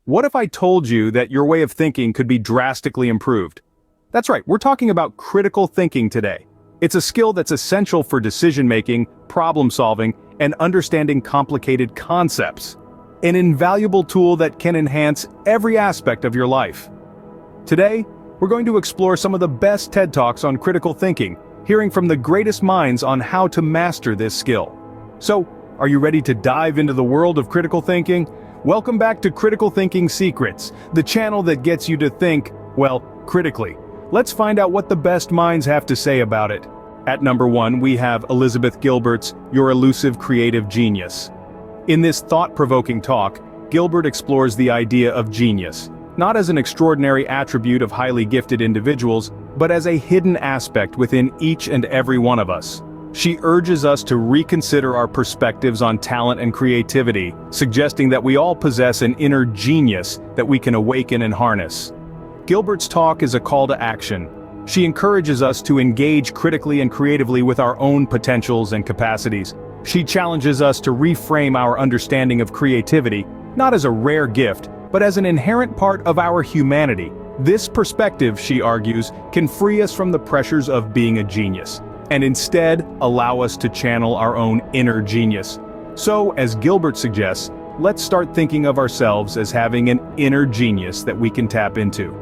What if I told you that your way of thinking could be drastically improved? That's right, we're talking about critical thinking today. It's a skill that's essential for decision-making, problem-solving, and understanding complicated concepts. An invaluable tool that can enhance every aspect of your life. Today, we're going to explore some of the best TED Talks on critical thinking, hearing from the greatest minds on how to master this skill. So, are you ready to dive into the world of critical thinking? Welcome back to Critical Thinking Secrets, the channel that gets you to think, well, critically. Let's find out what the best minds have to say about it. At number 1, we have Elizabeth Gilbert's Your Elusive Creative Genius. In this thought-provoking talk, Gilbert explores the idea of genius, not as an extraordinary attribute of highly gifted individuals, but as a hidden aspect within each and every one of us. She urges us to reconsider our perspectives on talent and creativity, suggesting that we all possess an inner genius that we can awaken and harness. Gilbert's talk is a call to action. She encourages us to engage critically and creatively with our own potentials and capacities. She challenges us to reframe our understanding of creativity, not as a rare gift, but as an inherent part of our humanity. This perspective, she argues, can free us from the pressures of being a genius, and instead allow us to channel our own inner genius. So, as Gilbert suggests, let's start thinking of ourselves as having an inner genius that we can tap into.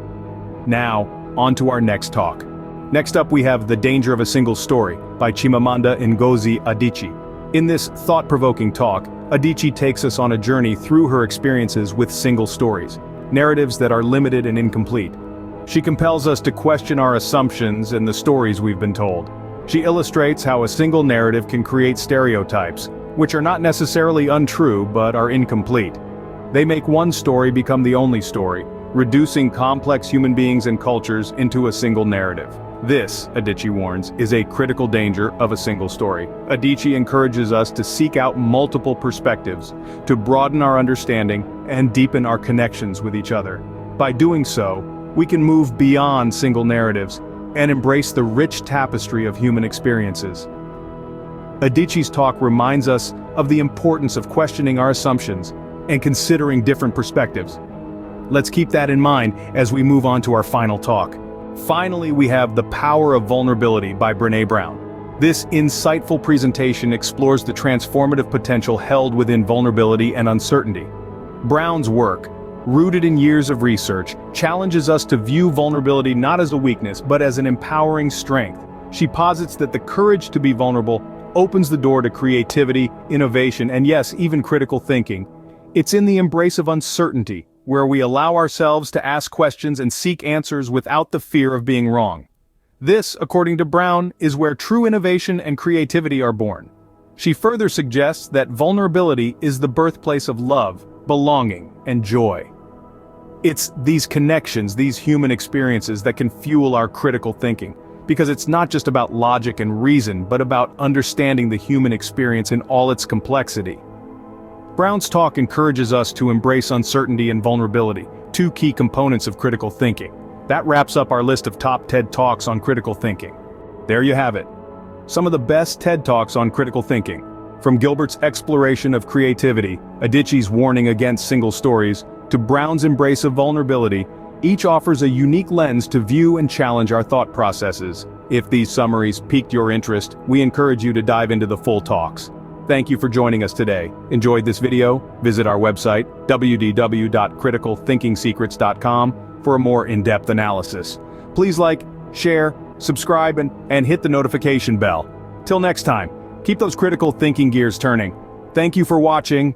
Now, on to our next talk. Next up we have The Danger of a Single Story by Chimamanda Ngozi Adichie. In this thought-provoking talk, Adichie takes us on a journey through her experiences with single stories, narratives that are limited and incomplete. She compels us to question our assumptions and the stories we've been told. She illustrates how a single narrative can create stereotypes, which are not necessarily untrue but are incomplete. They make one story become the only story, reducing complex human beings and cultures into a single narrative. This, Adichie warns, is a critical danger of a single story. Adichie encourages us to seek out multiple perspectives, to broaden our understanding and deepen our connections with each other. By doing so, we can move beyond single narratives and embrace the rich tapestry of human experiences. Adichie's talk reminds us of the importance of questioning our assumptions and considering different perspectives. Let's keep that in mind as we move on to our final talk. Finally, we have The Power of Vulnerability by Brené Brown. This insightful presentation explores the transformative potential held within vulnerability and uncertainty. Brown's work, rooted in years of research, challenges us to view vulnerability not as a weakness but as an empowering strength. She posits that the courage to be vulnerable opens the door to creativity, innovation, and yes, even critical thinking. It's in the embrace of uncertainty, where we allow ourselves to ask questions and seek answers without the fear of being wrong. This, according to Brown, is where true innovation and creativity are born. She further suggests that vulnerability is the birthplace of love, belonging, and joy. It's these connections, these human experiences that can fuel our critical thinking, because it's not just about logic and reason, but about understanding the human experience in all its complexity. Brown's talk encourages us to embrace uncertainty and vulnerability, two key components of critical thinking. That wraps up our list of top TED Talks on critical thinking. There you have it. Some of the best TED Talks on critical thinking. From Gilbert's exploration of creativity, Adichie's warning against single stories, to Brown's embrace of vulnerability, each offers a unique lens to view and challenge our thought processes. If these summaries piqued your interest, we encourage you to dive into the full talks. Thank you for joining us today. Enjoyed this video? Visit our website, www.criticalthinkingsecrets.com, for a more in-depth analysis. Please like, share, subscribe, and hit the notification bell. Till next time, keep those critical thinking gears turning. Thank you for watching.